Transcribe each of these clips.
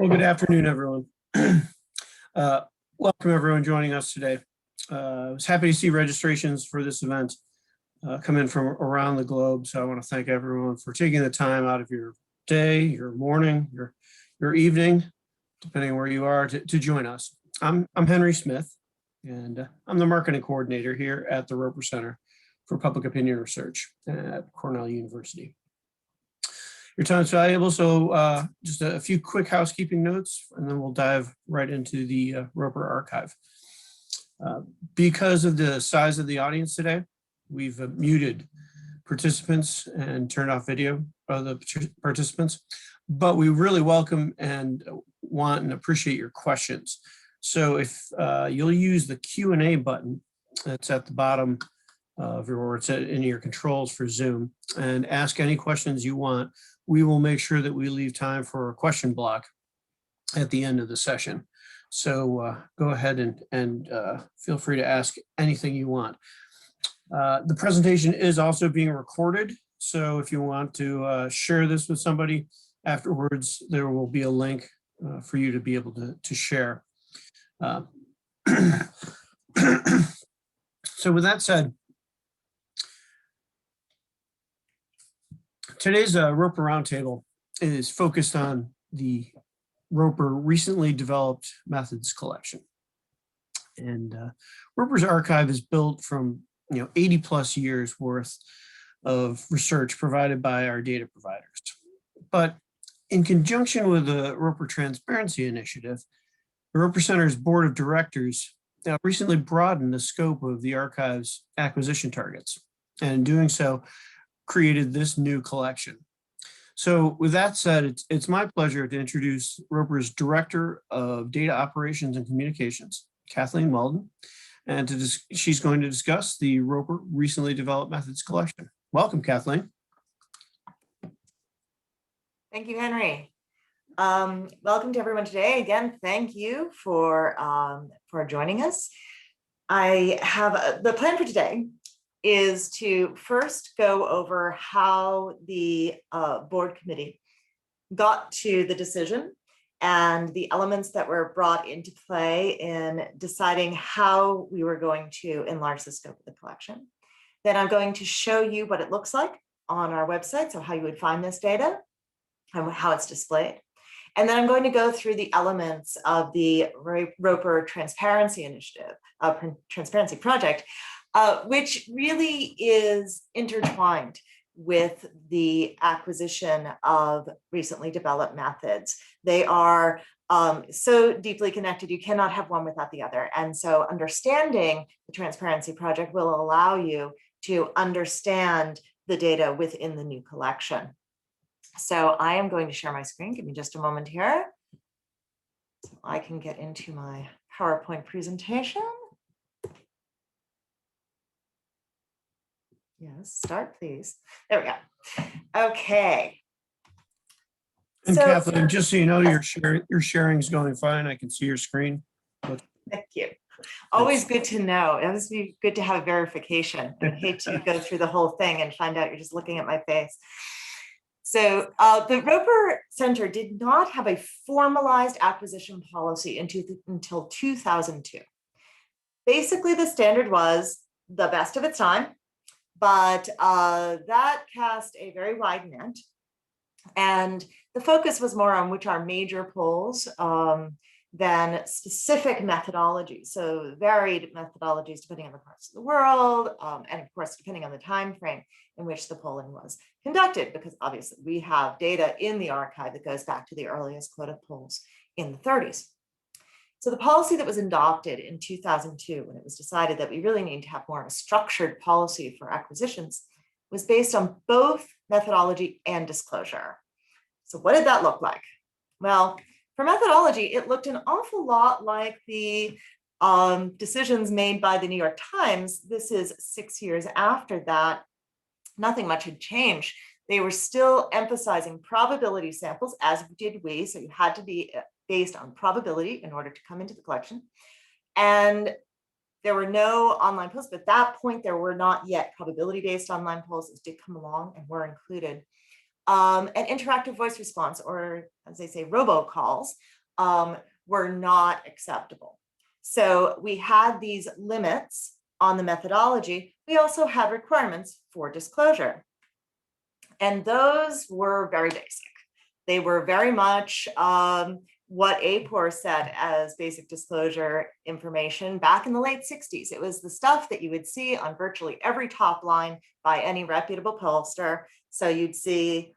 Well, good afternoon, everyone. Welcome, everyone joining us today. I was happy to see registrations for this event come in from around the globe. So I want to thank everyone for taking the time out of your day, your morning, your evening, depending on where you are, to join us. I'm Henry Smith, and I'm the marketing coordinator here at the Roper Center for Public Opinion Research at Cornell University. Your time is valuable, so just a few quick housekeeping notes, and then we'll dive right into the Roper archive. Because of the size of the audience today, we've muted participants and turned off video of the participants, but we really welcome and want and appreciate your questions. So if you'll use the Q&A button that's at the bottom of your, it's in your controls for Zoom, and ask any questions you want, we will make sure that we leave time for a question block at the end of the session. So go ahead and feel free to ask anything you want. The presentation is also being recorded. So if you want to share this with somebody afterwards, there will be a link for you to be able to share. So with that said, today's Roper Roundtable is focused on the Roper recently developed methods collection. And Roper's archive is built from 80 plus years worth of research provided by our data providers. But in conjunction with the Roper Transparency Initiative, the Roper Center's board of directors recently broadened the scope of the archive's acquisition targets, and in doing so, created this new collection. So with that said, it's my pleasure to introduce Roper's Director of Data Operations and Communications, Kathleen Weldon, and she's going to discuss the Roper recently developed methods collection. Welcome, Kathleen. Thank you, Henry. Welcome to everyone today. Again, thank you for joining us. I have the plan for today is to first go over how the board committee got to the decision and the elements that were brought into play in deciding how we were going to enlarge the scope of the collection. Then I'm going to show you what it looks like on our website, so how you would find this data and how it's displayed. And then I'm going to go through the elements of the Roper Transparency Initiative, Transparency Project, which really is intertwined with the acquisition of recently developed methods. They are so deeply connected, you cannot have one without the other. And so understanding the Transparency Project will allow you to understand the data within the new collection. So I am going to share my screen. Give me just a moment here so I can get into my PowerPoint presentation. Yes, start please. There we go. Okay. And so, Kathleen, just so you know, your sharing is going fine. I can see your screen. Thank you. Always good to know. It would be good to have a verification. I hate to go through the whole thing and find out you're just looking at my face. So the Roper Center did not have a formalized acquisition policy until 2002. Basically, the standard was the best of its time, but that cast a very wide net. And the focus was more on which are major polls than specific methodologies. So varied methodologies depending on the parts of the world, and of course, depending on the time frame in which the polling was conducted, because obviously we have data in the archive that goes back to the earliest quota polls in the 30s. So the policy that was adopted in 2002, when it was decided that we really need to have more of a structured policy for acquisitions, was based on both methodology and disclosure. So what did that look like? Well, for methodology, it looked an awful lot like the decisions made by the New York Times. This is 6 years after that. Nothing much had changed. They were still emphasizing probability samples, as did we. So you had to be based on probability in order to come into the collection. And there were no online polls, but at that point, there were not yet probability-based online polls. Those did come along and were included. and interactive voice response, or as they say, robocalls, were not acceptable. So we had these limits on the methodology. We also had requirements for disclosure. And those were very basic. They were very much what APOR set as basic disclosure information back in the late 60s. It was the stuff that you would see on virtually every top line by any reputable pollster. So you'd see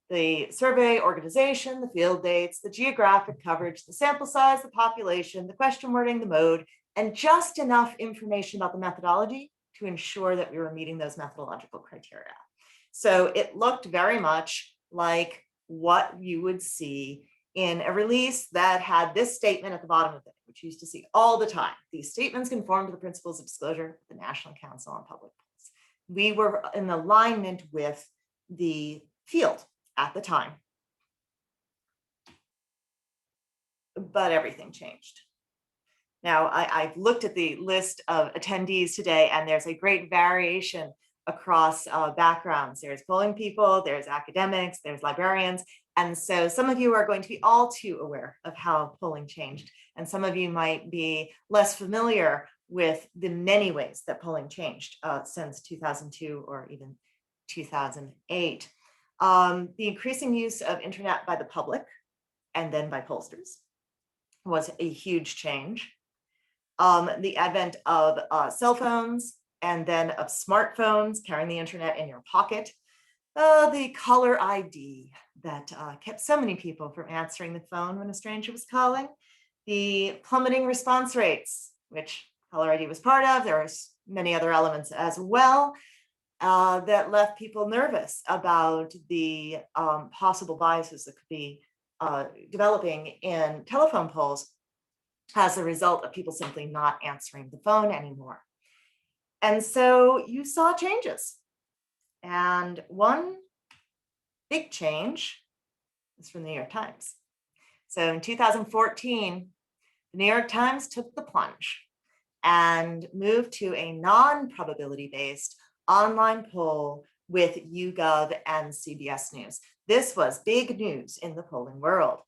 the survey organization, the field dates, the geographic coverage, the sample size, the population, the question wording, the mode, and just enough information about the methodology to ensure that we were meeting those methodological criteria. So it looked very much like what you would see in a release that had this statement at the bottom of it, which you used to see all the time. These statements conform to the principles of disclosure of the National Council on Public Polls. We were in alignment with the field at the time. But everything changed. Now, I've looked at the list of attendees today, and there's a great variation across backgrounds. There's polling people, there's academics, there's librarians. And so some of you are going to be all too aware of how polling changed. And some of you might be less familiar with the many ways that polling changed since 2002 or even 2008. The increasing use of internet by the public and then by pollsters was a huge change. The advent of cell phones and then of smartphones carrying the internet in your pocket. The caller ID that kept so many people from answering the phone when a stranger was calling. The plummeting response rates, which caller ID was part of. There were many other elements as well that left people nervous about the possible biases that could be developing in telephone polls as a result of people simply not answering the phone anymore. And so you saw changes. And one big change is from the New York Times. So in 2014, the New York Times took the plunge and moved to a non-probability based online poll with YouGov and CBS News. This was big news in the polling world,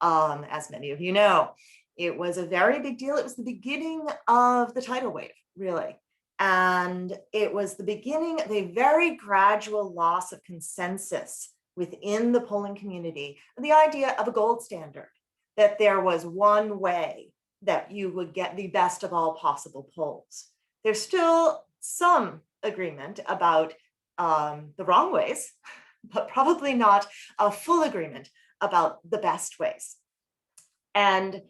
as many of you know. It was a very big deal. It was the beginning of the tidal wave, really. And it was the beginning of a very gradual loss of consensus within the polling community, the idea of a gold standard, that there was one way that you would get the best of all possible polls. There's still some agreement about the wrong ways, but probably not a full agreement about the best ways. And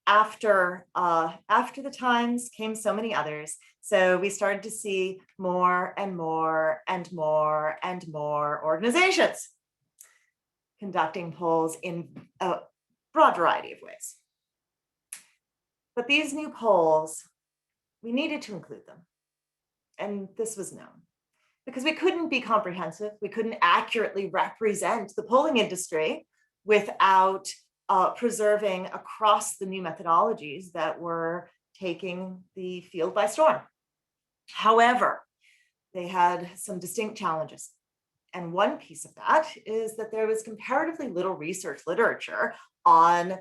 after the Times came so many others. So we started to see more and more and more and more organizations conducting polls in a broad variety of ways. But these new polls, we needed to include them. And this was known because we couldn't be comprehensive. We couldn't accurately represent the polling industry without preserving across the new methodologies that were taking the field by storm. However, they had some distinct challenges. And one piece of that is that there was comparatively little research literature on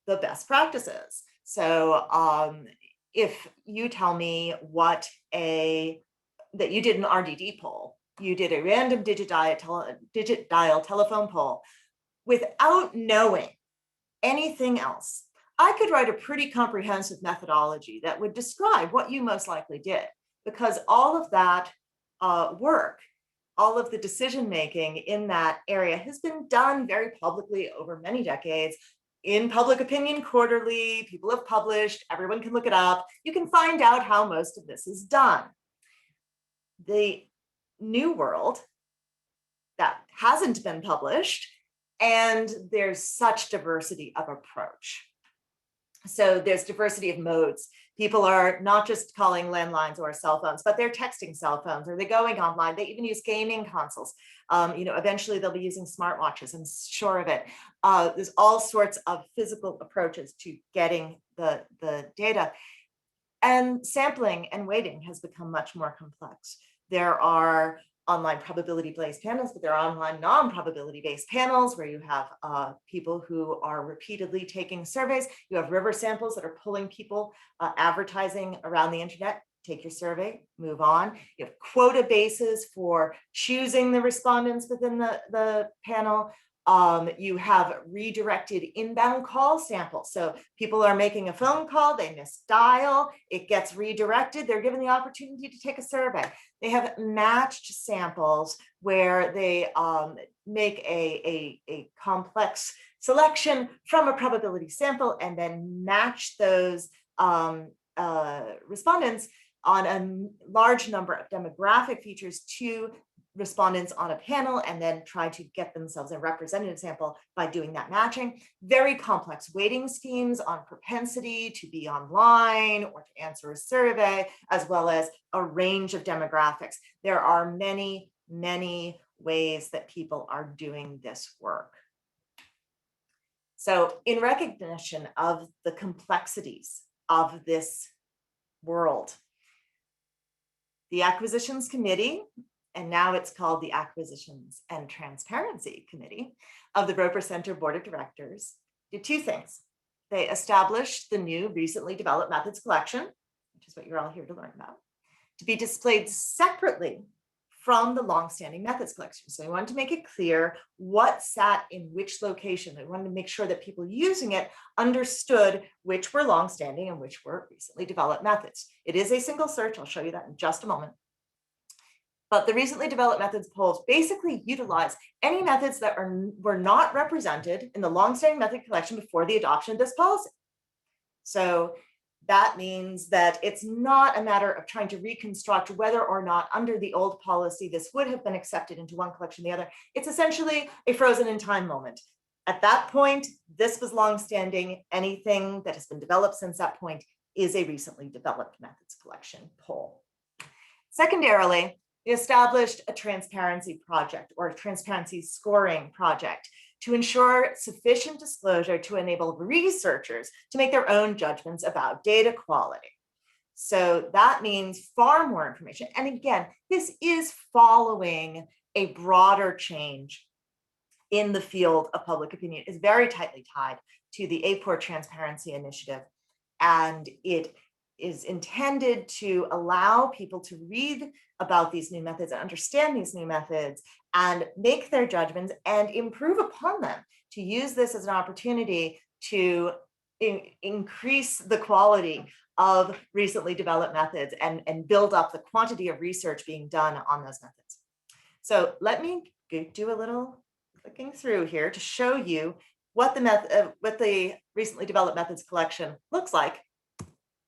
the best practices. So if you tell me that you did an RDD poll, you did a random digit dial telephone poll without knowing anything else, I could write a pretty comprehensive methodology that would describe what you most likely did, because all of that work, all of the decision-making in that area has been done very publicly over many decades in Public Opinion Quarterly. People have published, everyone can look it up. You can find out how most of this is done. The new world that hasn't been published, and there's such diversity of approach. So there's diversity of modes. People are not just calling landlines or cell phones, but they're texting cell phones, or they're going online. They even use gaming consoles. Eventually they'll be using smartwatches, I'm sure of it. There's all sorts of physical approaches to getting the data. And sampling and weighting has become much more complex. There are online probability-based panels, but there are online non-probability-based panels where you have people who are repeatedly taking surveys. You have river samples that are pulling people advertising around the internet. Take your survey, move on. You have quota bases for choosing the respondents within the panel. You have redirected inbound call samples. So people are making a phone call, they misdial, it gets redirected, they're given the opportunity to take a survey. They have matched samples where they make a complex selection from a probability sample and then match those respondents on a large number of demographic features to respondents on a panel, and then try to get themselves a representative sample by doing that matching. Very complex weighting schemes on propensity to be online or to answer a survey, as well as a range of demographics. There are many, many ways that people are doing this work. So in recognition of the complexities of this world, the Acquisitions Committee, and now it's called the Acquisitions and Transparency Committee of the Roper Center Board of Directors, did two things. They established the new recently developed methods collection, which is what you're all here to learn about, to be displayed separately from the longstanding methods collection. So we wanted to make it clear what sat in which location. We wanted to make sure that people using it understood which were longstanding and which were recently developed methods. It is a single search. I'll show you that in just a moment. But the recently developed methods polls basically utilize any methods that were not represented in the longstanding method collection before the adoption of this policy. So that means that it's not a matter of trying to reconstruct whether or not under the old policy this would have been accepted into one collection or the other. It's essentially a frozen in time moment. At that point, this was longstanding. Anything that has been developed since that point is a recently developed methods collection poll. Secondarily, we established a transparency project or a transparency scoring project to ensure sufficient disclosure to enable researchers to make their own judgments about data quality. So that means far more information. And again, this is following a broader change in the field of public opinion. It's very tightly tied to the APOR Transparency Initiative. And it is intended to allow people to read about these new methods and understand these new methods and make their judgments and improve upon them, to use this as an opportunity to increase the quality of recently developed methods and build up the quantity of research being done on those methods. So let me do a little clicking through here to show you what the recently developed methods collection looks like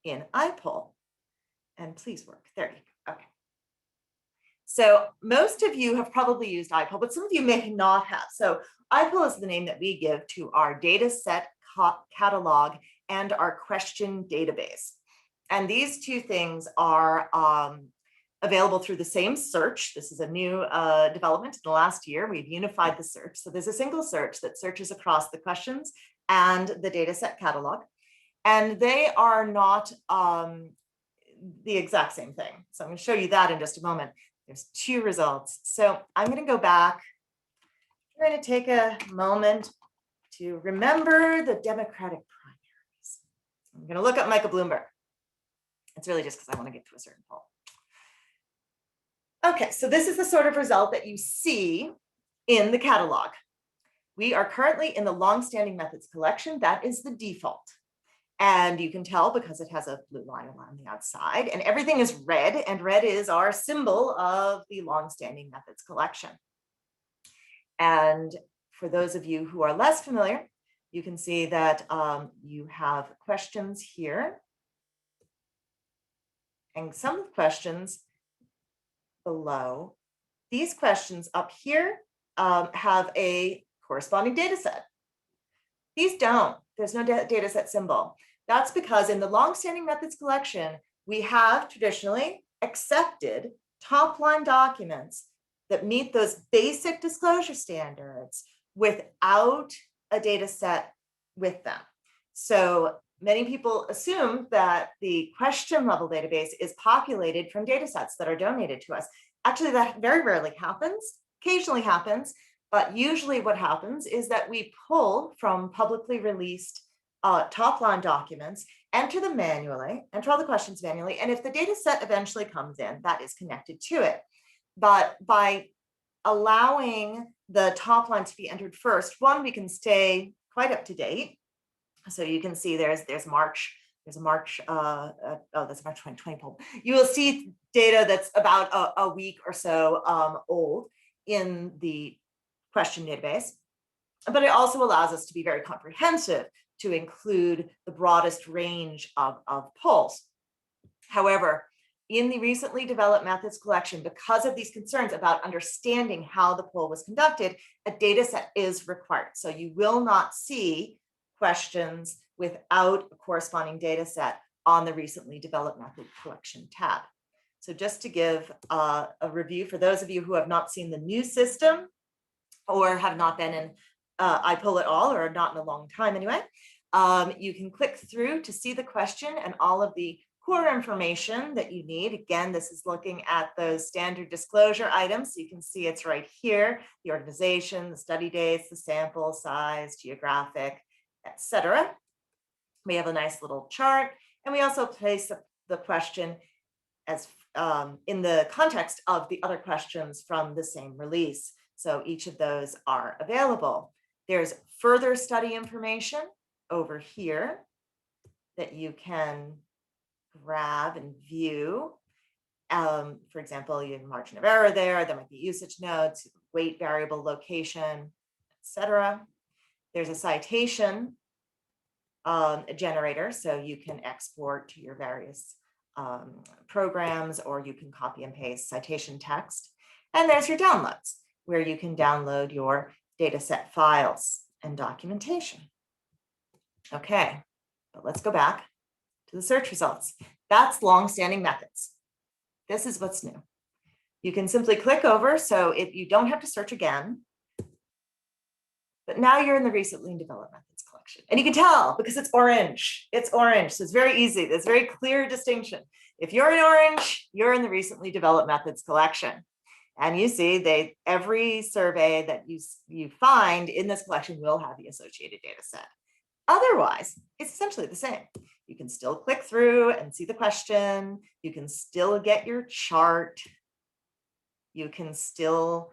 in iPoll. And please work. There you go. Okay. So most of you have probably used iPoll, but some of you may not have. So iPoll is the name that we give to our data set catalog and our question database. And these two things are available through the same search. This is a new development in the last year. We've unified the search. So there's a single search that searches across the questions and the data set catalog. And they are not the exact same thing. So I'm going to show you that in just a moment. There's two results. So I'm going to go back. I'm going to take a moment to remember the Democratic primaries. I'm going to look up Michael Bloomberg. It's really just because I want to get to a certain poll. Okay, so this is the sort of result that you see in the catalog. We are currently in the longstanding methods collection. That is the default. And you can tell because it has a blue line around the outside, and everything is red, and red is our symbol of the longstanding methods collection. And for those of you who are less familiar, you can see that you have questions here. And some of the questions below, these questions up here have a corresponding data set. These don't. There's no data set symbol. That's because in the longstanding methods collection, we have traditionally accepted top-line documents that meet those basic disclosure standards without a data set with them. So many people assume that the question level database is populated from data sets that are donated to us. Actually, that very rarely happens, occasionally happens, but usually what happens is that we pull from publicly released top-line documents, enter them manually, enter all the questions manually, and if the data set eventually comes in, that is connected to it. But by allowing the top line to be entered first, one, we can stay quite up to date. So you can see there's March, that's March 2020 poll. You will see data that's about a week or so old in the question database, but it also allows us to be very comprehensive, to include the broadest range of polls. However, in the recently developed methods collection, because of these concerns about understanding how the poll was conducted, a data set is required. So you will not see questions without a corresponding data set on the recently developed method collection tab. So just to give a review for those of you who have not seen the new system or have not been in iPoll at all, or not in a long time anyway, you can click through to see the question and all of the core information that you need. Again, this is looking at those standard disclosure items. So you can see it's right here, the organization, the study dates, the sample size, geographic, etc. We have a nice little chart, and we also place the question as in the context of the other questions from the same release. So each of those are available. There's further study information over here that you can grab and view. For example, you have margin of error there might be usage notes, weight variable, location, etc. There's a citation generator, so you can export to your various programs, or you can copy and paste citation text. And there's your downloads, where you can download your data set files and documentation. Okay, but let's go back to the search results. That's long-standing methods. This is what's new. You can simply click over, so if you don't have to search again. But now you're in the recently developed methods collection. And you can tell because it's orange. It's orange, so it's very easy. There's a very clear distinction. If you're in orange, you're in the recently developed methods collection. And you see every survey that you find in this collection will have the associated data set. Otherwise, it's essentially the same. You can still click through and see the question. You can still get your chart. You can still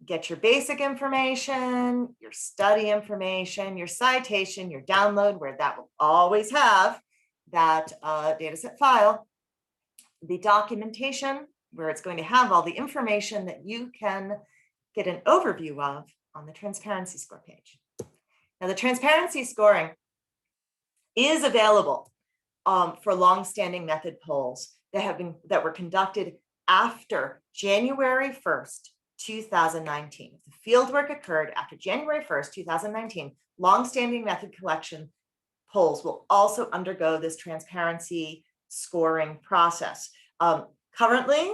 get your basic information, your study information, your citation, your download, where that will always have that data set file, the documentation, where it's going to have all the information that you can get an overview of on the transparency score page. Now, the transparency scoring is available for long-standing method polls that were conducted after January 1st, 2019. If the fieldwork occurred after January 1st, 2019, long-standing method collection polls will also undergo this transparency scoring process. Currently,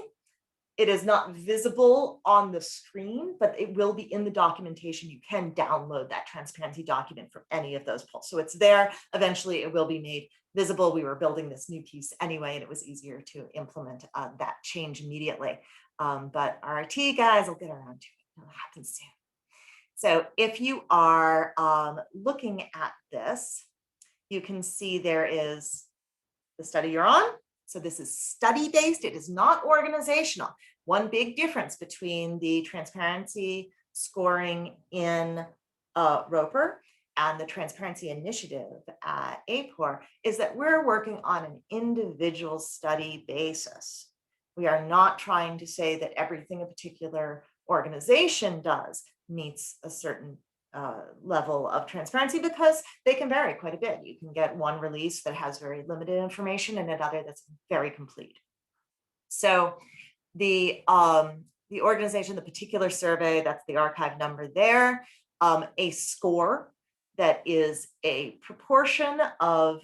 it is not visible on the screen, but it will be in the documentation. You can download that transparency document from any of those polls. So it's there. Eventually, it will be made visible. We were building this new piece anyway, and it was easier to implement that change immediately. But our IT guys will get around to it. It'll happen soon. So if you are looking at this, you can see there is the study you're on. So this is study-based. It is not organizational. One big difference between the transparency scoring in Roper and the transparency initiative at APOR is that we're working on an individual study basis. We are not trying to say that everything a particular organization does meets a certain level of transparency, because they can vary quite a bit. You can get one release that has very limited information and another that's very complete. So the organization, the particular survey, that's the archive number there, a score that is a proportion of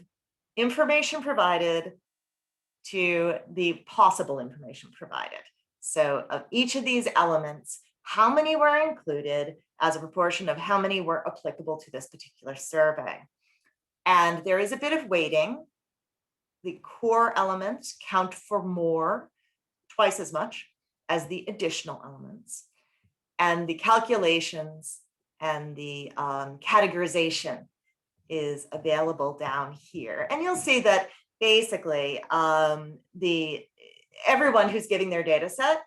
information provided to the possible information provided. So of each of these elements, how many were included as a proportion of how many were applicable to this particular survey. And there is a bit of weighting. The core elements count for more, twice as much as the additional elements. And the calculations and the categorization is available down here. And you'll see that basically everyone who's giving their data set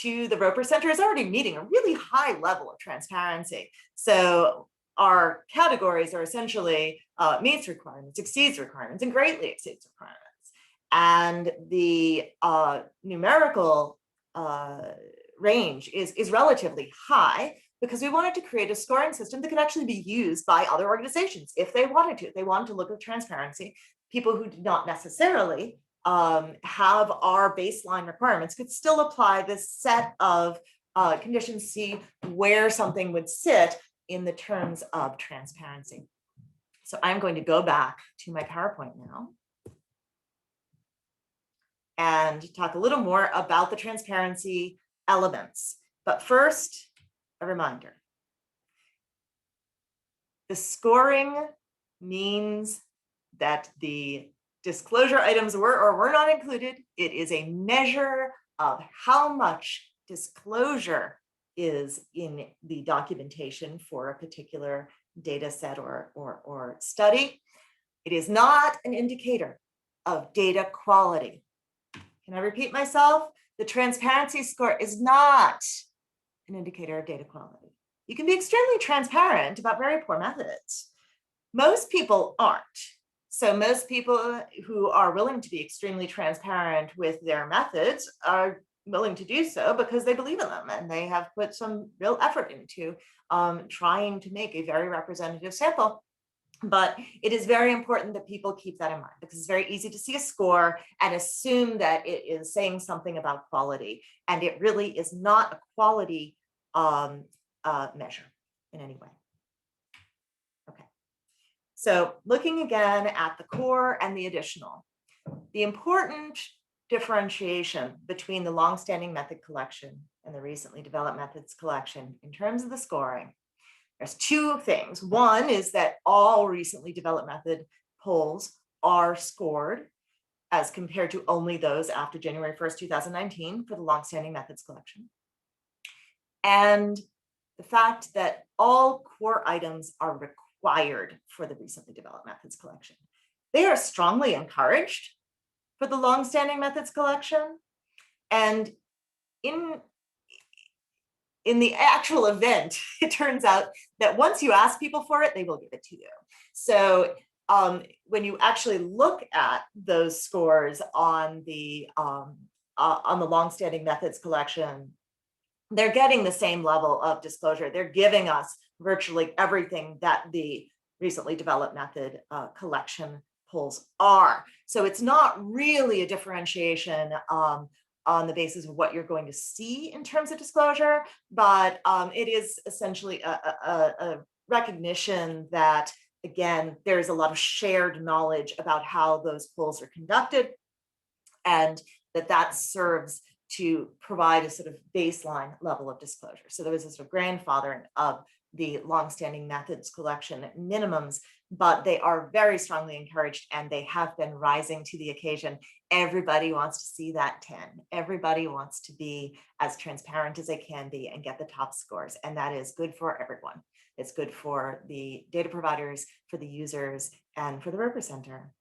to the Roper Center is already meeting a really high level of transparency. So our categories are essentially meets requirements, exceeds requirements, and greatly exceeds requirements. And the numerical range is relatively high because we wanted to create a scoring system that could actually be used by other organizations if they wanted to. If they wanted to look at transparency, people who did not necessarily have our baseline requirements could still apply this set of conditions, see where something would sit in the terms of transparency. So I'm going to go back to my PowerPoint now and talk a little more about the transparency elements. But first, a reminder. The scoring means that the disclosure items were or were not included. It is a measure of how much disclosure is in the documentation for a particular data set or study. It is not an indicator of data quality. Can I repeat myself? The transparency score is not an indicator of data quality. You can be extremely transparent about very poor methods. Most people aren't. So most people who are willing to be extremely transparent with their methods are willing to do so because they believe in them and they have put some real effort into trying to make a very representative sample. But it is very important that people keep that in mind because it's very easy to see a score and assume that it is saying something about quality. And it really is not a quality measure in any way. Okay. So looking again at the core and the additional, the important differentiation between the longstanding method collection and the recently developed methods collection in terms of the scoring, there's two things. One is that all recently developed method polls are scored as compared to only those after January 1st, 2019 for the longstanding methods collection. And the fact that all core items are required for the recently developed methods collection. They are strongly encouraged for the longstanding methods collection. And in the actual event, it turns out that once you ask people for it, they will give it to you. So when you actually look at those scores on the longstanding methods collection, they're getting the same level of disclosure. They're giving us virtually everything that the recently developed method collection polls are. So it's not really a differentiation on the basis of what you're going to see in terms of disclosure, but it is essentially a recognition that, again, there's a lot of shared knowledge about how those polls are conducted, and that serves to provide a sort of baseline level of disclosure. So there was a sort of grandfathering of the longstanding methods collection minimums, but they are very strongly encouraged and they have been rising to the occasion. Everybody wants to see that 10. Everybody wants to be as transparent as they can be and get the top scores. And that is good for everyone. It's good for the data providers, for the users, and for the Roper Center.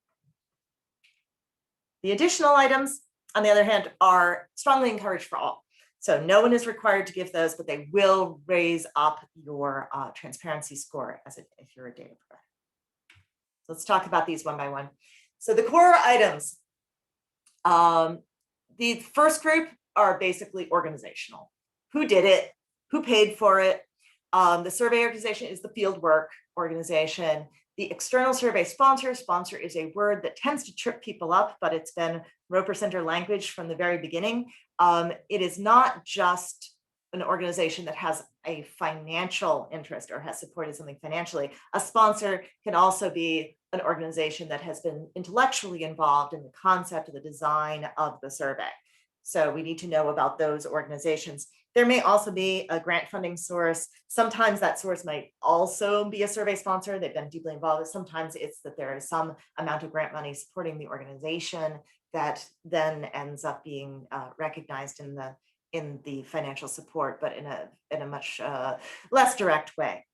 The additional items, on the other hand, are strongly encouraged for all. So no one is required to give those, but they will raise up your transparency score if you're a data provider. So let's talk about these one by one. So the core items, the first group are basically organizational. Who did it? Who paid for it? The survey organization is the fieldwork organization. The external survey sponsor is a word that tends to trip people up, but it's been Roper Center language from the very beginning. It is not just an organization that has a financial interest or has supported something financially. A sponsor can also be an organization that has been intellectually involved in the concept of the design of the survey. So we need to know about those organizations. There may also be a grant funding source. Sometimes that source might also be a survey sponsor. They've been deeply involved. Sometimes it's that there is some amount of grant money supporting the organization that then ends up being recognized in the financial support, but in a much less direct way.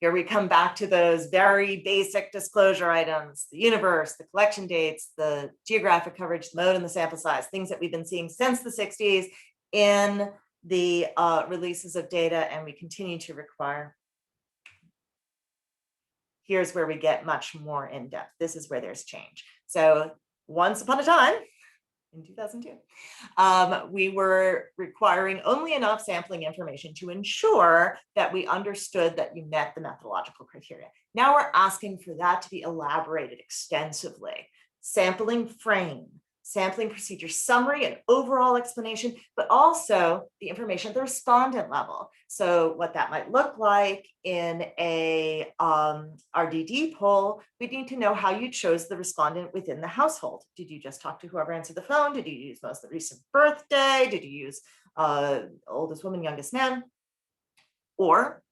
Here we come back to those very basic disclosure items: the universe, the collection dates, the geographic coverage, the mode, and the sample size, things that we've been seeing since the 60s in the releases of data, and we continue to require. Here's where we get much more in depth. This is where there's change. So once upon a time, in 2002, we were requiring only enough sampling information to ensure that we understood that you met the methodological criteria. Now we're asking for that to be elaborated extensively. Sampling frame, sampling procedure summary, and overall explanation, but also the information at the respondent level. So what that might look like in a RDD poll, we need to know how you chose the respondent within the household. Did you just talk to whoever answered the phone? Did you use most of the recent birthday? Did you use oldest woman, youngest man? Or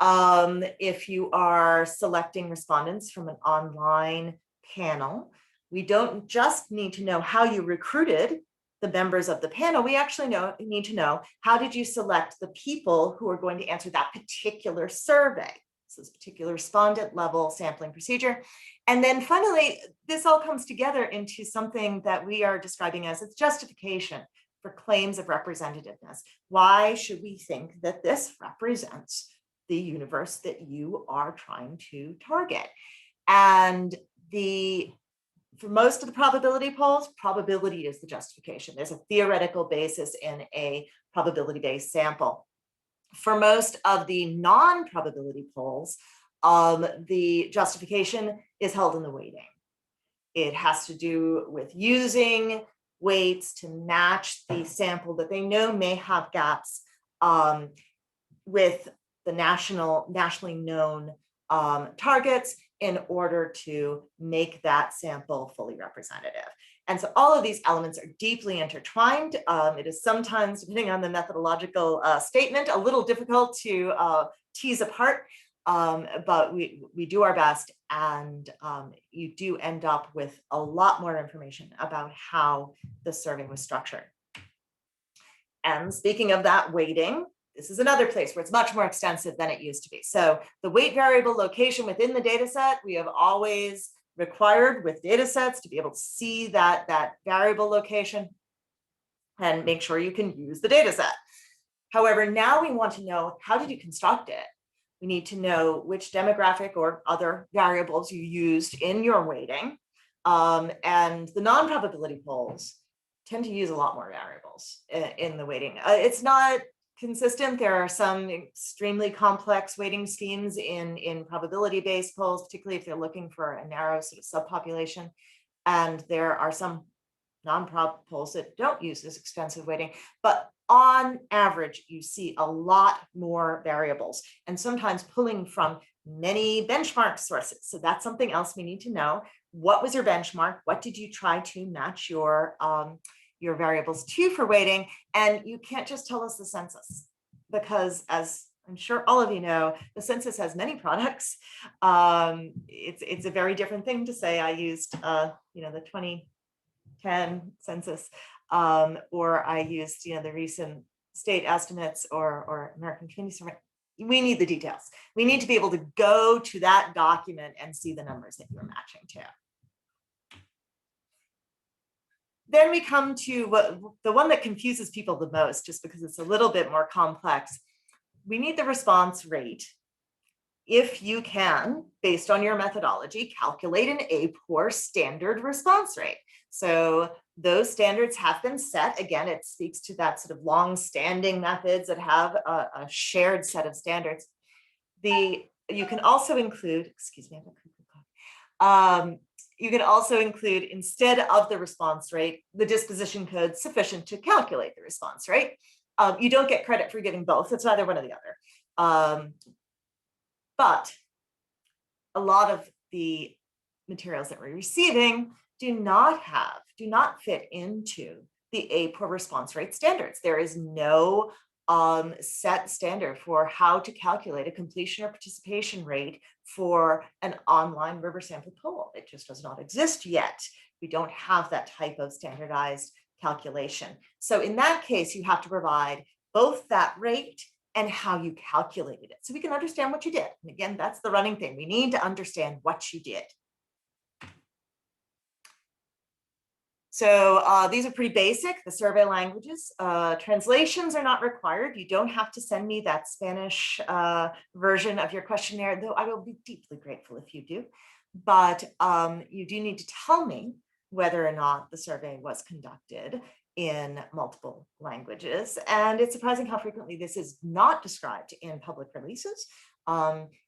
if you are selecting respondents from an online panel, we don't just need to know how you recruited the members of the panel. We actually need to know, how did you select the people who are going to answer that particular survey? So this particular respondent level sampling procedure. And then finally, this all comes together into something that we are describing as its justification for claims of representativeness. Why should we think that this represents the universe that you are trying to target? And for most of the probability polls, probability is the justification. There's a theoretical basis in a probability-based sample. For most of the non-probability polls, the justification is held in the weighting. It has to do with using weights to match the sample that they know may have gaps with the nationally known targets in order to make that sample fully representative. And so all of these elements are deeply intertwined. It is sometimes, depending on the methodological statement, a little difficult to tease apart, but we do our best, and you do end up with a lot more information about how the survey was structured. And speaking of that weighting, this is another place where it's much more extensive than it used to be. So the weight variable location within the data set, we have always required with data sets to be able to see that variable location and make sure you can use the data set. However, now we want to know, how did you construct it? We need to know which demographic or other variables you used in your weighting. And the non-probability polls tend to use a lot more variables in the weighting. It's not consistent. There are some extremely complex weighting schemes in probability-based polls, particularly if they're looking for a narrow sort of subpopulation. And there are some non-prob polls that don't use this extensive weighting, but on average, you see a lot more variables, and sometimes pulling from many benchmark sources. So that's something else we need to know. What was your benchmark? What did you try to match your variables to for weighting? And you can't just tell us the census, because as I'm sure all of you know, the census has many products. It's a very different thing to say I used the 2010 census, or I used the recent state estimates or American Community Survey. We need the details. We need to be able to go to that document and see the numbers that you're matching to. Then we come to the one that confuses people the most, just because it's a little bit more complex. We need the response rate. If you can, based on your methodology, calculate an APOR standard response rate. So those standards have been set. Again, it speaks to that sort of long-standing methods that have a shared set of standards. You can also include, excuse me, you can also include, instead of the response rate, the disposition code sufficient to calculate the response rate. You don't get credit for giving both. It's either one or the other. But a lot of the materials that we're receiving do not fit into the APA response rate standards. There is no set standard for how to calculate a completion or participation rate for an online river sample poll. It just does not exist yet. We don't have that type of standardized calculation. So in that case, you have to provide both that rate and how you calculated it, so we can understand what you did. And again, that's the running thing. We need to understand what you did. So these are pretty basic, the survey languages. Translations are not required. You don't have to send me that Spanish version of your questionnaire, though I will be deeply grateful if you do. But you do need to tell me whether or not the survey was conducted in multiple languages. And it's surprising how frequently this is not described in public releases,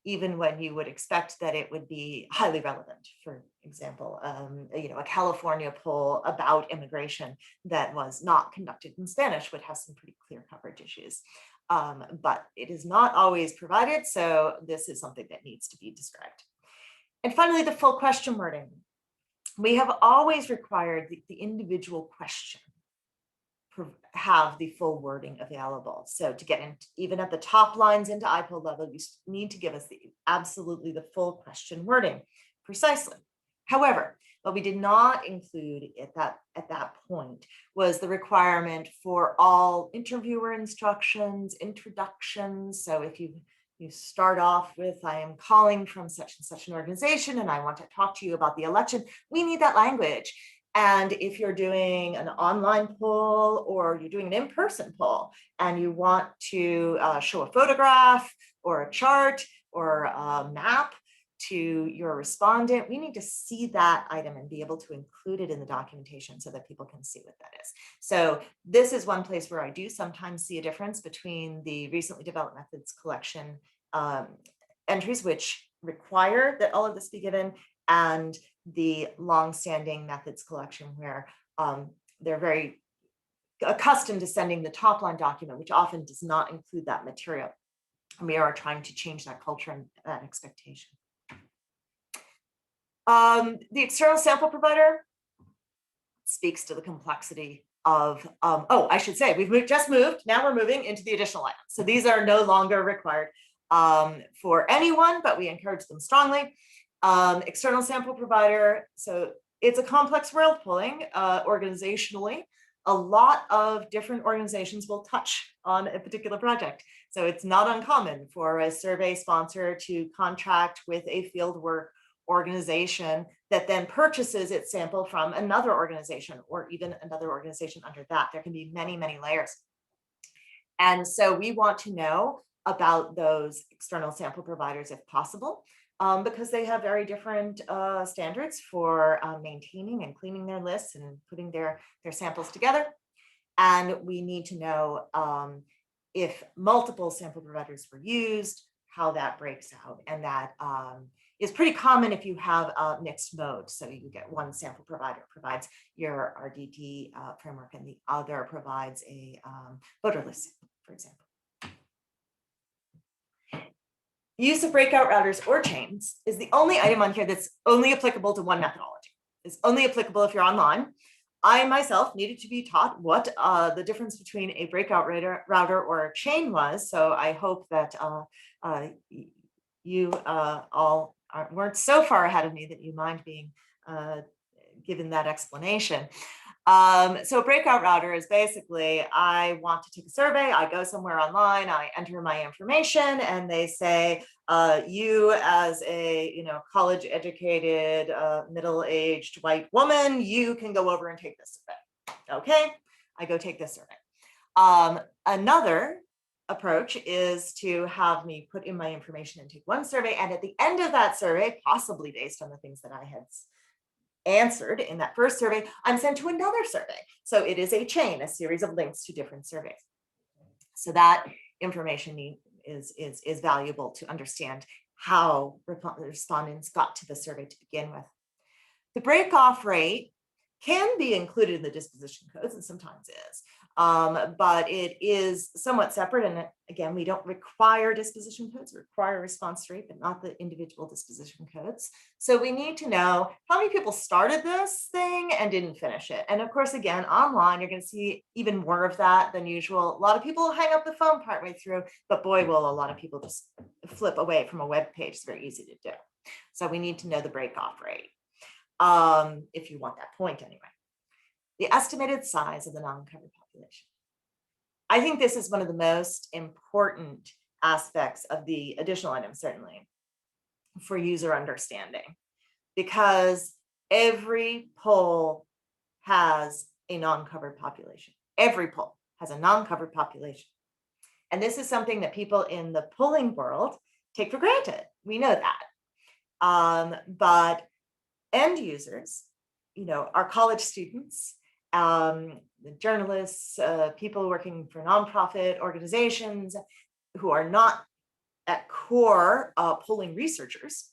even when you would expect that it would be highly relevant. For example, a California poll about immigration that was not conducted in Spanish would have some pretty clear coverage issues. But it is not always provided, so this is something that needs to be described. And finally, the full question wording. We have always required the individual question have the full wording available. So to get in, even at the top lines into IPO level, you need to give us absolutely the full question wording precisely. However, what we did not include at that point was the requirement for all interviewer instructions, introductions. So if you start off with, I am calling from such and such an organization and I want to talk to you about the election, we need that language. And if you're doing an online poll or you're doing an in-person poll and you want to show a photograph or a chart or a map to your respondent, we need to see that item and be able to include it in the documentation so that people can see what that is. So this is one place where I do sometimes see a difference between the recently developed methods collection entries, which require that all of this be given, and the long-standing methods collection where they're very accustomed to sending the top line document, which often does not include that material. And we are trying to change that culture and that expectation. The external sample provider speaks to the complexity of, I should say, we've just moved, now we're moving into the additional items. So these are no longer required for anyone, but we encourage them strongly. External sample provider, so it's a complex world pulling organizationally. A lot of different organizations will touch on a particular project. So it's not uncommon for a survey sponsor to contract with a fieldwork organization that then purchases its sample from another organization or even another organization under that. There can be many, many layers. And so we want to know about those external sample providers if possible, because they have very different standards for maintaining and cleaning their lists and putting their samples together. And we need to know if multiple sample providers were used, how that breaks out. And that is pretty common if you have a mixed mode. So you get one sample provider provides your RDT framework and the other provides a voter list, for example. Use of breakout routers or chains is the only item on here that's only applicable to one methodology. It's only applicable if you're online. I myself needed to be taught what the difference between a breakout router or a chain was. So I hope that you all weren't so far ahead of me that you mind being given that explanation. So a breakout router is basically, I want to take a survey, I go somewhere online, I enter my information, and they say, you as a college educated, middle-aged white woman, you can go over and take this survey. Okay, I go take this survey. Another approach is to have me put in my information and take one survey, and at the end of that survey, possibly based on the things that I had answered in that first survey, I'm sent to another survey. So it is a chain, a series of links to different surveys. So that information is valuable to understand how respondents got to the survey to begin with. The break-off rate can be included in the disposition codes, and sometimes is. but it is somewhat separate. And again, we don't require disposition codes, we require response rate, but not the individual disposition codes. So we need to know how many people started this thing and didn't finish it. And of course, again, online, you're going to see even more of that than usual. A lot of people hang up the phone partway through, but boy, will a lot of people just flip away from a web page. It's very easy to do. So we need to know the break-off rate, if you want that point anyway. The estimated size of the non-covered population. I think this is one of the most important aspects of the additional items, certainly, for user understanding, because every poll has a non-covered population. Every poll has a non-covered population. And this is something that people in the polling world take for granted. We know that. But end users, our college students, the journalists, people working for nonprofit organizations who are not at core polling researchers,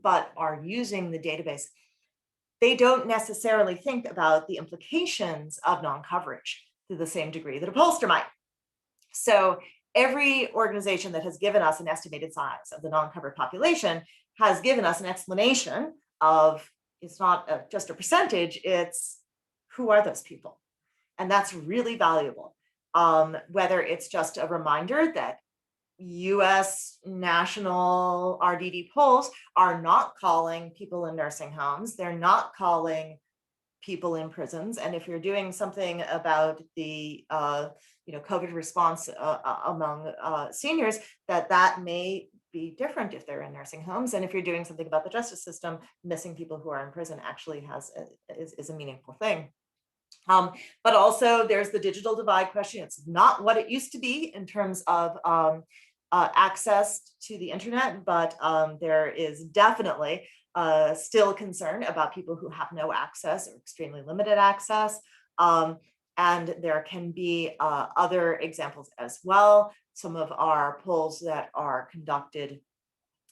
but are using the database, they don't necessarily think about the implications of non-coverage to the same degree that a pollster might. So every organization that has given us an estimated size of the non-covered population has given us an explanation of, it's not just a percentage, it's who are those people? And that's really valuable. Whether it's just a reminder that US national RDD polls are not calling people in nursing homes, they're not calling people in prisons. And if you're doing something about the COVID response among seniors, that may be different if they're in nursing homes. And if you're doing something about the justice system, missing people who are in prison actually is a meaningful thing. But also there's the digital divide question. It's not what it used to be in terms of access to the internet, but there is definitely still concern about people who have no access or extremely limited access. And there can be other examples as well. Some of our polls that are conducted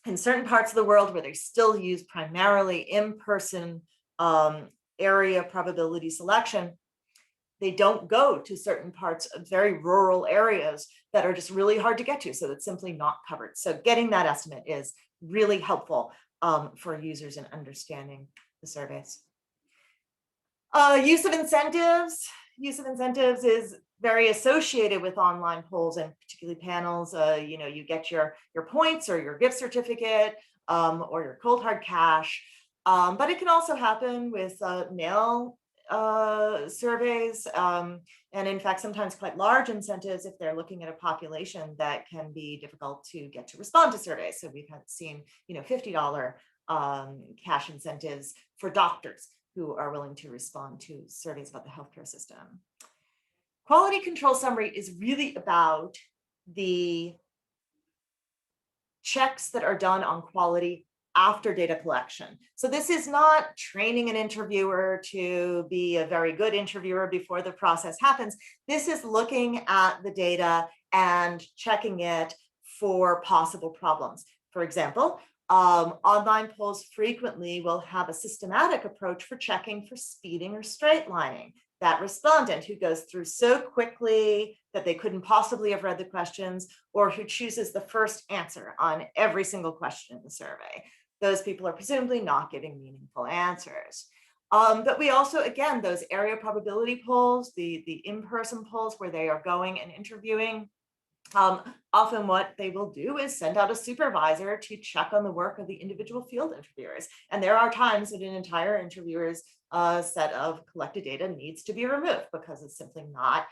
in certain parts of the world where they still use primarily in-person area probability selection, they don't go to certain parts of very rural areas that are just really hard to get to, so that's simply not covered. So getting that estimate is really helpful for users in understanding the surveys. Use of incentives. Use of incentives is very associated with online polls and particularly panels. You get your points or your gift certificate or your cold hard cash. But it can also happen with mail surveys, and in fact, sometimes quite large incentives if they're looking at a population that can be difficult to get to respond to surveys. So we've seen, $50 cash incentives for doctors who are willing to respond to surveys about the healthcare system. Quality control summary is really about the checks that are done on quality after data collection. So this is not training an interviewer to be a very good interviewer before the process happens. This is looking at the data and checking it for possible problems. For example, online polls frequently will have a systematic approach for checking for speeding or straight lining. That respondent who goes through so quickly that they couldn't possibly have read the questions, or who chooses the first answer on every single question in the survey. Those people are presumably not giving meaningful answers. But we also, again, those area probability polls, the in-person polls where they are going and interviewing, often what they will do is send out a supervisor to check on the work of the individual field interviewers. And there are times that an entire interviewer's set of collected data needs to be removed because it's simply not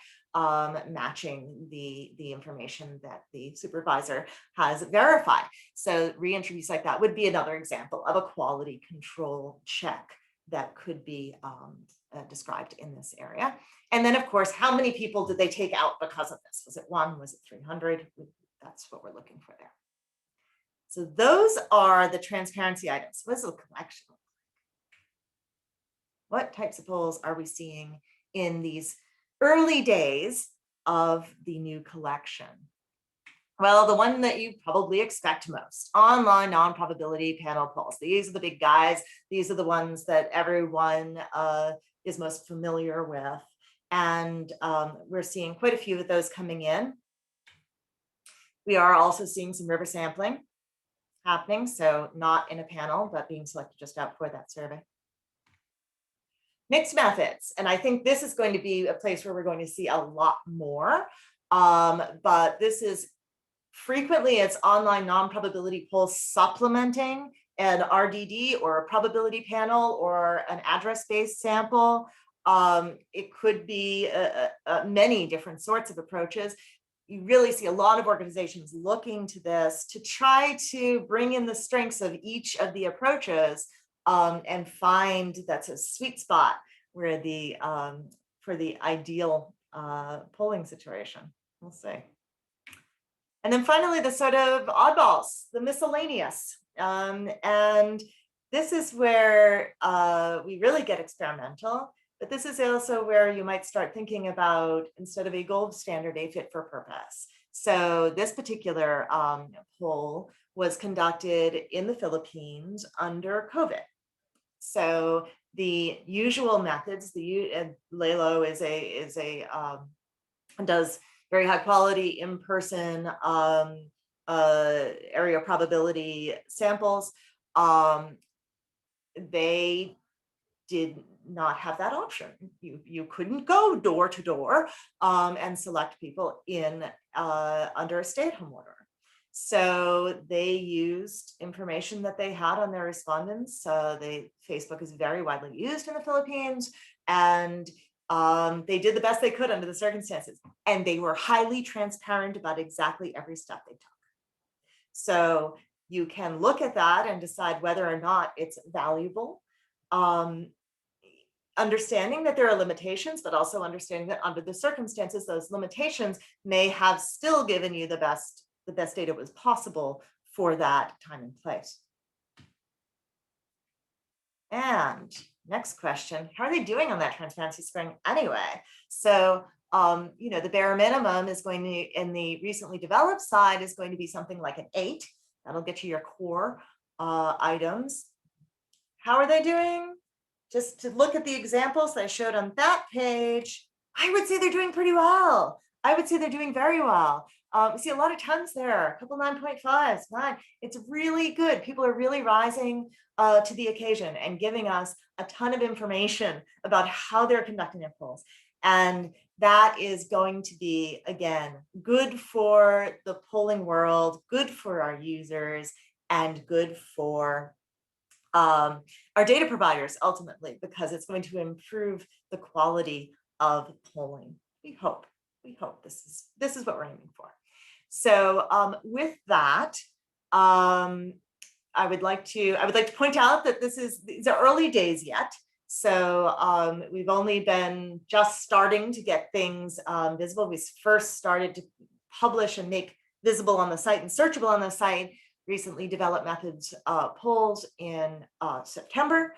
matching the information that the supervisor has verified. So re-interviews like that would be another example of a quality control check that could be described in this area. And then, of course, how many people did they take out because of this? Was it 1? Was it 300? That's what we're looking for there. So those are the transparency items. What is the collection look like? What types of polls are we seeing in these early days of the new collection? Well, the one that you probably expect most, online non-probability panel polls. These are the big guys. These are the ones that everyone is most familiar with. And we're seeing quite a few of those coming in. We are also seeing some river sampling happening, so not in a panel, but being selected just out for that survey. Mixed methods, and I think this is going to be a place where we're going to see a lot more, but this is frequently it's online non-probability polls supplementing an RDD or a probability panel or an address-based sample. It could be many different sorts of approaches. You really see a lot of organizations looking to this to try to bring in the strengths of each of the approaches and find that's a sweet spot where the for the ideal polling situation. We'll see. And then finally, the sort of oddballs, the miscellaneous. And this is where we really get experimental, but this is also where you might start thinking about, instead of a gold standard, a fit for purpose. So this particular poll was conducted in the Philippines under COVID. So the usual methods, LALO does very high quality in-person area probability samples. They did not have that option. You couldn't go door to door and select people in under a stay-at-home order. So they used information that they had on their respondents. Facebook is very widely used in the Philippines, and they did the best they could under the circumstances, and they were highly transparent about exactly every step they took. So you can look at that and decide whether or not it's valuable. Understanding that there are limitations, but also understanding that under the circumstances, those limitations may have still given you the best data was possible for that time and place. And next question, how are they doing on that transparency scoring anyway? So, the bare minimum is going to, in the recently developed side, is going to be something like an 8. That'll get you your core items. How are they doing? Just to look at the examples that I showed on that page, I would say they're doing pretty well. I would say they're doing very well. We see a lot of 10s there, a couple 9.5s, 9. It's really good. People are really rising to the occasion and giving us a ton of information about how they're conducting their polls. And that is going to be, again, good for the polling world, good for our users, and good for our data providers ultimately, because it's going to improve the quality of polling. We hope this is what we're aiming for. So with that, I would like to point out that these are early days yet. So we've only been just starting to get things visible. We first started to publish and make visible on the site and searchable on the site recently developed methods polls in September.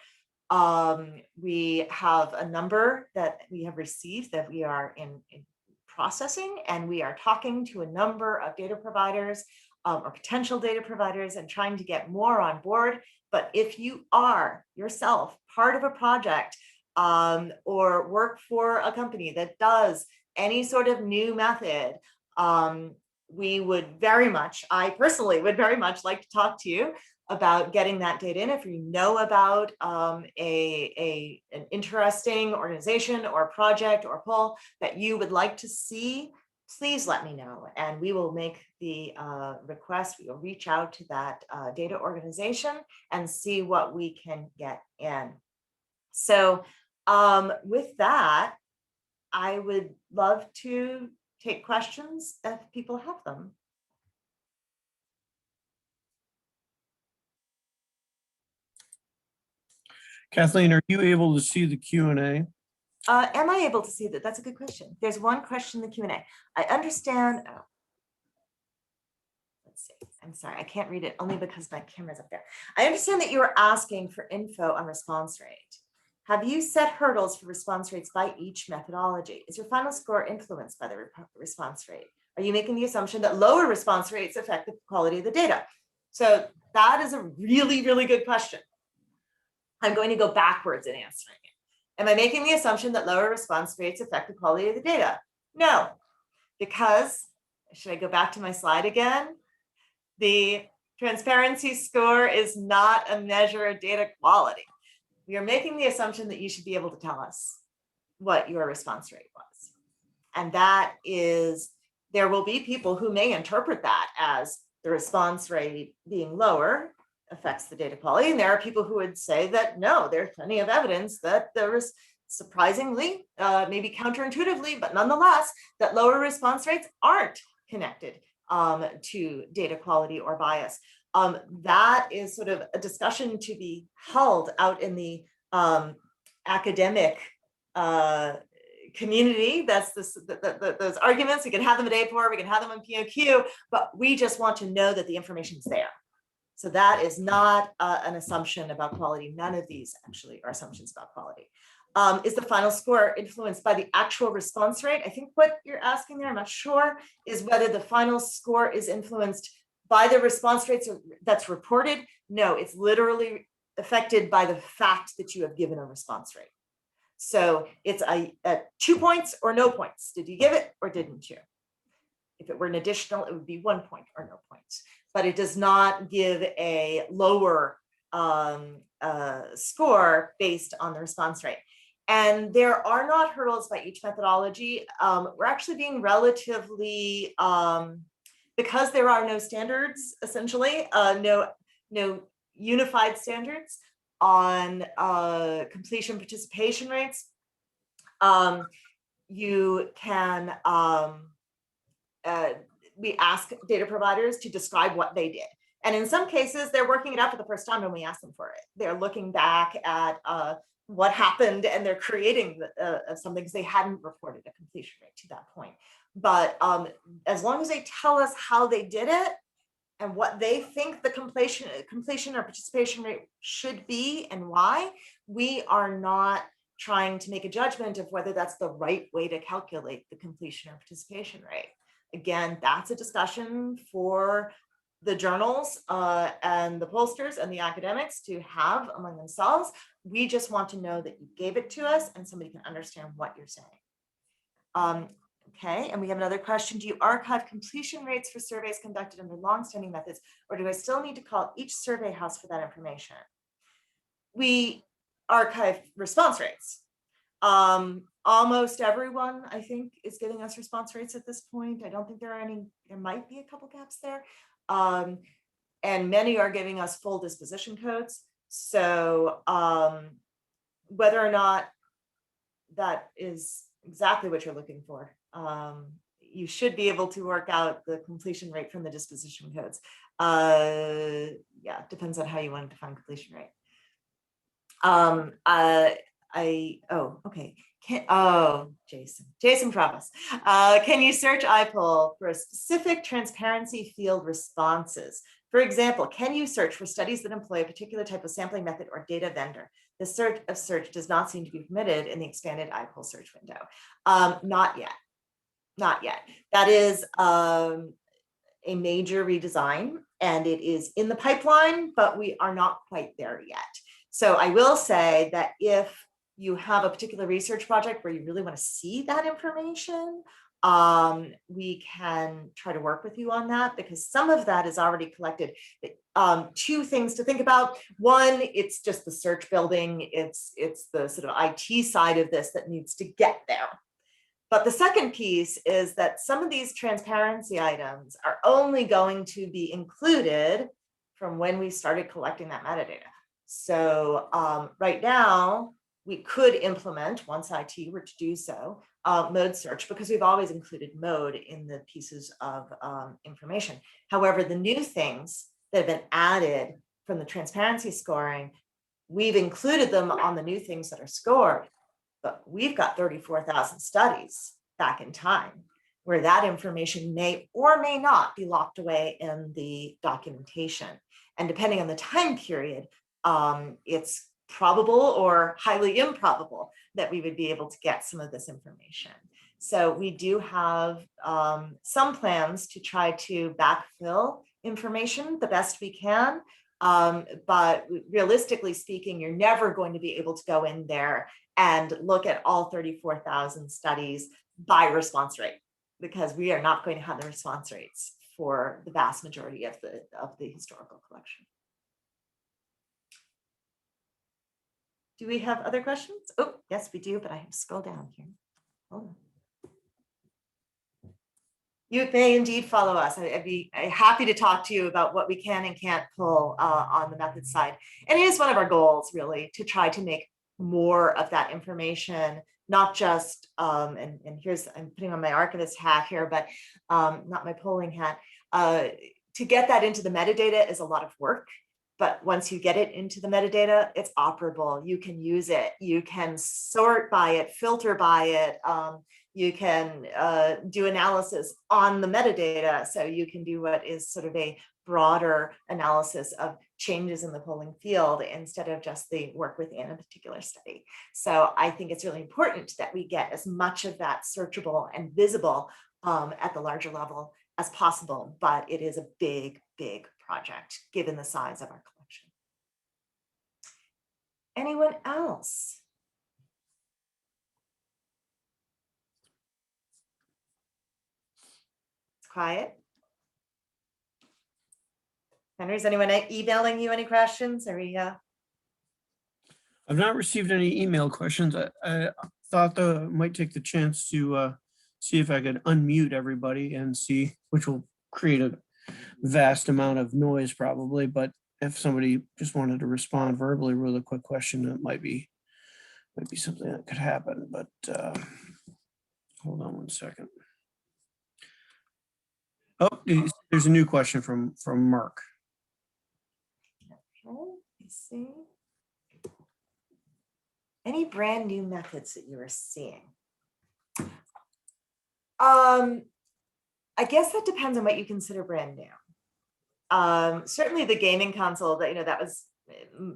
We have a number that we have received that we are in processing, and we are talking to a number of data providers or potential data providers and trying to get more on board. But if you are yourself part of a project or work for a company that does any sort of new method, we would very much, I personally would very much like to talk to you about getting that data in. If you know about an interesting organization or project or poll that you would like to see, please let me know, and we will make the request. We will reach out to that data organization and see what we can get in. So with that, I would love to take questions if people have them. Kathleen, are you able to see the Q&A? Am I able to see that? That's a good question. There's one question in the Q&A. I understand. Oh. Let's see. I'm sorry, I can't read it only because my camera's up there. I understand that you are asking for info on response rate. Have you set hurdles for response rates by each methodology? Is your final score influenced by the response rate? Are you making the assumption that lower response rates affect the quality of the data? So that is a really, really good question. I'm going to go backwards in answering it. Am I making the assumption that lower response rates affect the quality of the data? No, because, should I go back to my slide again? The transparency score is not a measure of data quality. We are making the assumption that you should be able to tell us what your response rate was. And that is, there will be people who may interpret that as the response rate being lower affects the data quality. And there are people who would say that no, there's plenty of evidence that there is surprisingly, maybe counterintuitively, but nonetheless, that lower response rates aren't connected to data quality or bias. That is sort of a discussion to be held out in the academic community. That's those arguments. We can have them at A4, we can have them in POQ, but we just want to know that the information is there. So that is not an assumption about quality. None of these actually are assumptions about quality. Is the final score influenced by the actual response rate? I think what you're asking there, I'm not sure, is whether the final score is influenced by the response rates that's reported. No, it's literally affected by the fact that you have given a response rate. So it's a 2 points or no points. Did you give it or didn't you? If it were an additional, it would be 1 point or no points. But it does not give a lower score based on the response rate. And there are not hurdles by each methodology. We're actually being relatively, because there are no standards, essentially, no unified standards on completion participation rates. You can, we ask data providers to describe what they did. And in some cases, they're working it out for the first time when we ask them for it. They're looking back at what happened and they're creating something because they hadn't reported a completion rate to that point. But as long as they tell us how they did it and what they think the completion or participation rate should be and why, we are not trying to make a judgment of whether that's the right way to calculate the completion or participation rate. Again, that's a discussion for the journals and the pollsters and the academics to have among themselves. We just want to know that you gave it to us and somebody can understand what you're saying. Okay, and we have another question. Do you archive completion rates for surveys conducted under longstanding methods, or do I still need to call each survey house for that information? We archive response rates. Almost everyone, I think, is giving us response rates at this point. I don't think there are any, there might be a couple gaps there. And many are giving us full disposition codes. So whether or not that is exactly what you're looking for, you should be able to work out the completion rate from the disposition codes. Yeah, depends on how you want to define completion rate. Okay. Jason Travis. Can you search iPoll for a specific transparency field responses? For example, can you search for studies that employ a particular type of sampling method or data vendor? The search does not seem to be permitted in the expanded iPoll search window. Not yet. Not yet. That is a major redesign and it is in the pipeline, but we are not quite there yet. So I will say that if you have a particular research project where you really want to see that information, we can try to work with you on that because some of that is already collected. Two things to think about. One, it's just the search building. It's the sort of IT side of this that needs to get there. But the second piece is that some of these transparency items are only going to be included from when we started collecting that metadata. So right now, we could implement, once IT were to do so, mode search, because we've always included mode in the pieces of information. However, the new things that have been added from the transparency scoring, we've included them on the new things that are scored, but we've got 34,000 studies back in time where that information may or may not be locked away in the documentation. And depending on the time period, it's probable or highly improbable that we would be able to get some of this information. So we do have some plans to try to backfill information the best we can. But realistically speaking, you're never going to be able to go in there and look at all 34,000 studies by response rate, because we are not going to have the response rates for the vast majority of the historical collection. Do we have other questions? Oh, yes, we do, but I have to scroll down here. Hold on. You may indeed follow us. I'd be happy to talk to you about what we can and can't pull on the methods side. And it is one of our goals, really, to try to make more of that information, not just, and here's, I'm putting on my archivist hat here, but not my polling hat. To get that into the metadata is a lot of work. But once you get it into the metadata, it's operable. You can use it. You can sort by it, filter by it. You can do analysis on the metadata. So you can do what is sort of a broader analysis of changes in the polling field instead of just the work within a particular study. So I think it's really important that we get as much of that searchable and visible at the larger level as possible. But it is a big, big project given the size of our collection. Anyone else? It's quiet. Henry, is anyone emailing you any questions? Are we, I've not received any email questions. I thought I might take the chance to see if I could unmute everybody and see, which will create a vast amount of noise probably, but if somebody just wanted to respond verbally with a quick question, that might be something that could happen, but hold on one second. Oh, there's a new question from Mark. okay, let's see. Any brand new methods that you are seeing? I guess that depends on what you consider brand new. Certainly the gaming console that, that was,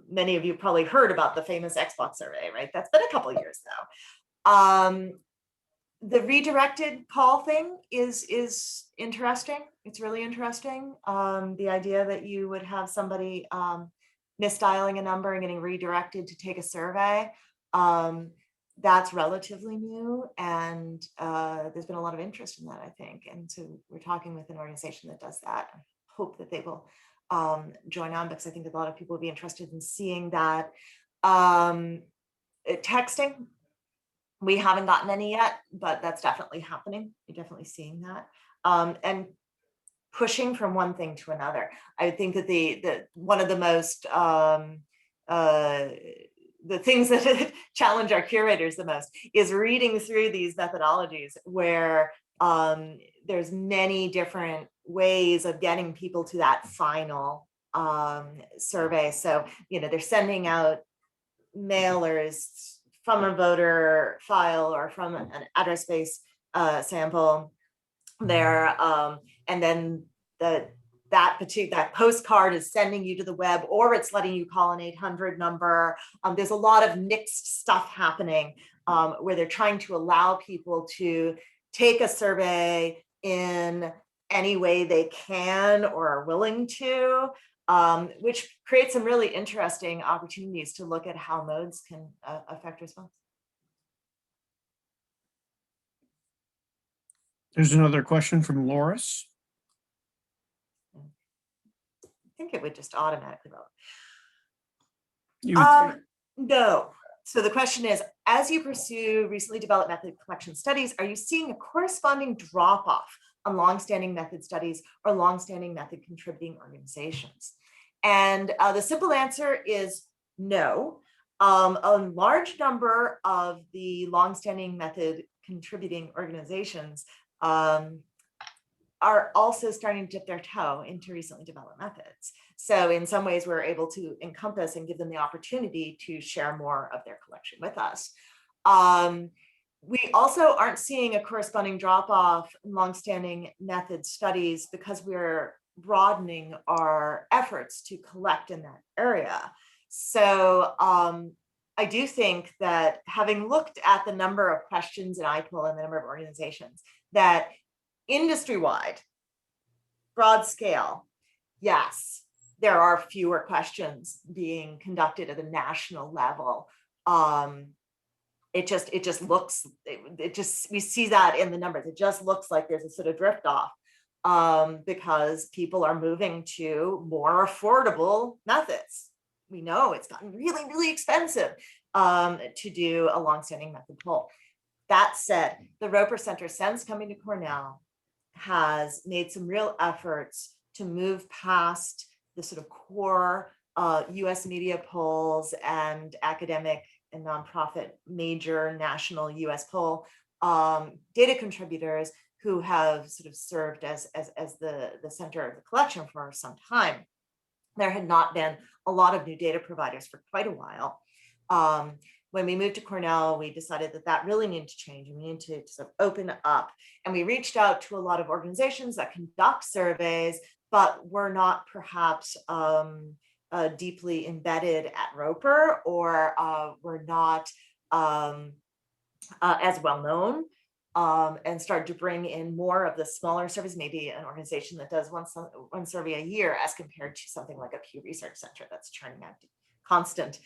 many of you probably heard about the famous Xbox survey, right? That's been a couple of years though. The redirected call thing is interesting. It's really interesting. The idea that you would have somebody misdialing a number and getting redirected to take a survey. That's relatively new, and there's been a lot of interest in that, I think. And so we're talking with an organization that does that. I hope that they will join on, because I think a lot of people would be interested in seeing that. Texting, we haven't gotten any yet, but that's definitely happening. You're definitely seeing that. And pushing from one thing to another. I think that the one of the most the things that challenge our curators the most is reading through these methodologies where there's many different ways of getting people to that final survey. So, they're sending out mailers from a voter file or from an address-based sample there, and then that postcard is sending you to the web, or it's letting you call an 800 number. There's a lot of mixed stuff happening where they're trying to allow people to take a survey in any way they can or are willing to, which creates some really interesting opportunities to look at how modes can affect response. There's another question from Loris. I think it would just automatically vote. No. So the question is, as you pursue recently developed method collection studies, are you seeing a corresponding drop-off on longstanding method studies or longstanding method contributing organizations? And the simple answer is no. A large number of the longstanding method contributing organizations are also starting to dip their toe into recently developed methods. So in some ways, we're able to encompass and give them the opportunity to share more of their collection with us. We also aren't seeing a corresponding drop-off in longstanding method studies because we're broadening our efforts to collect in that area. So I do think that having looked at the number of questions in IPOL and the number of organizations, that industry-wide, broad scale, yes, there are fewer questions being conducted at a national level it just looks, we see that in the numbers. It just looks like there's a sort of drift off because people are moving to more affordable methods. We know it's gotten really, really expensive to do a longstanding method poll. That said, the Roper Center, since coming to Cornell, has made some real efforts to move past the sort of core US media polls and academic and nonprofit major national US poll data contributors who have sort of served as the center of the collection for some time. There had not been a lot of new data providers for quite a while. When we moved to Cornell, we decided that really needed to change and we needed to sort of open up. And we reached out to a lot of organizations that conduct surveys, but were not perhaps deeply embedded at Roper or were not as well known, and started to bring in more of the smaller surveys, maybe an organization that does one survey a year as compared to something like a Pew Research Center that's churning out constant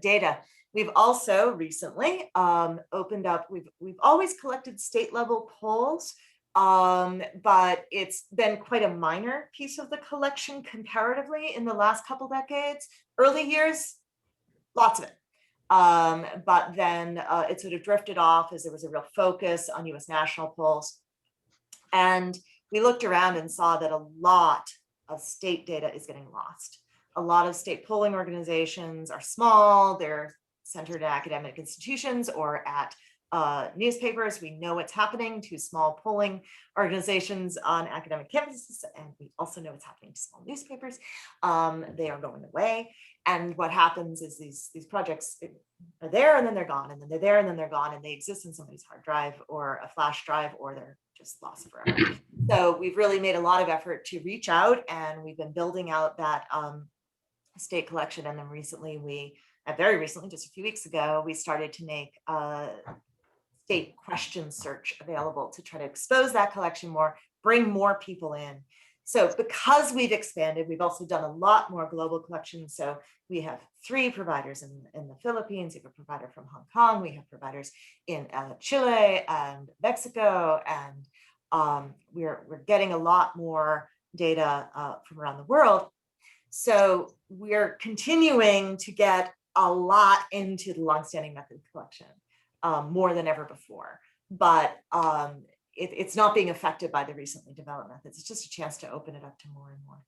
data. We've also recently opened up, we've always collected state level polls, but it's been quite a minor piece of the collection comparatively in the last couple decades. Early years, lots of it. But then it sort of drifted off as there was a real focus on US national polls. And we looked around and saw that a lot of state data is getting lost. A lot of state polling organizations are small, they're centered at academic institutions or at newspapers. We know what's happening to small polling organizations on academic campuses, and we also know what's happening to small newspapers. They are going away. And what happens is these projects are there and then they're gone, and then they're there and then they're gone, and they exist in somebody's hard drive or a flash drive, or they're just lost forever. So we've really made a lot of effort to reach out, and we've been building out that state collection. And then recently, very recently, just a few weeks ago, we started to make state question search available to try to expose that collection more, bring more people in. So because we've expanded, we've also done a lot more global collections. So we have 3 providers in the Philippines, we have a provider from Hong Kong, we have providers in Chile and Mexico, and we're getting a lot more data from around the world. So we're continuing to get a lot into the longstanding method collection, more than ever before. But it's not being affected by the recently developed methods. It's just a chance to open it up to more and more.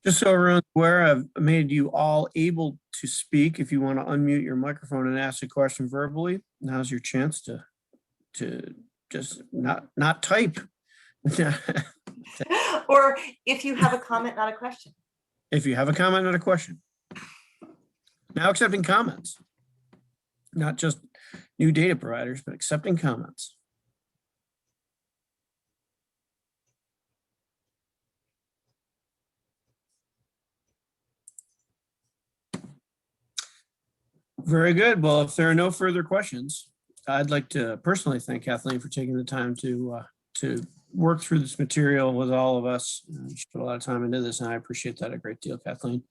Just so everyone's aware, I've made you all able to speak. If you want to unmute your microphone and ask a question verbally, now's your chance to just not type. Or if you have a comment, not a question. If you have a comment, not a question. Now accepting comments, not just new data providers, but accepting comments. Very good. Well, if there are no further questions, I'd like to personally thank Kathleen for taking the time to work through this material with all of us. She put a lot of time into this, and I appreciate that a great deal, Kathleen.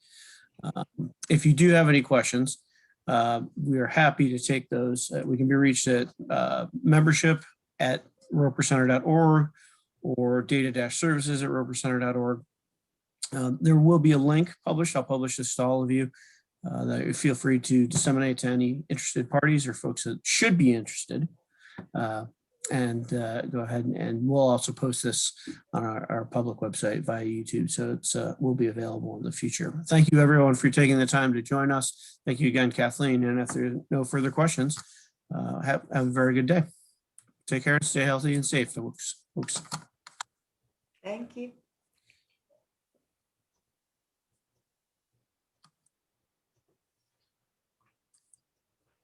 If you do have any questions, we are happy to take those. We can be reached at membership@ropercenter.org or data-services@ropercenter.org. There will be a link published. I'll publish this to all of you. That you feel free to disseminate to any interested parties or folks that should be interested. And go ahead and we'll also post this on our public website via YouTube. So it's will be available in the future. Thank you everyone for taking the time to join us. Thank you again, Kathleen. And if there are no further questions, have a very good day. Take care, stay healthy and safe, folks. Thank you.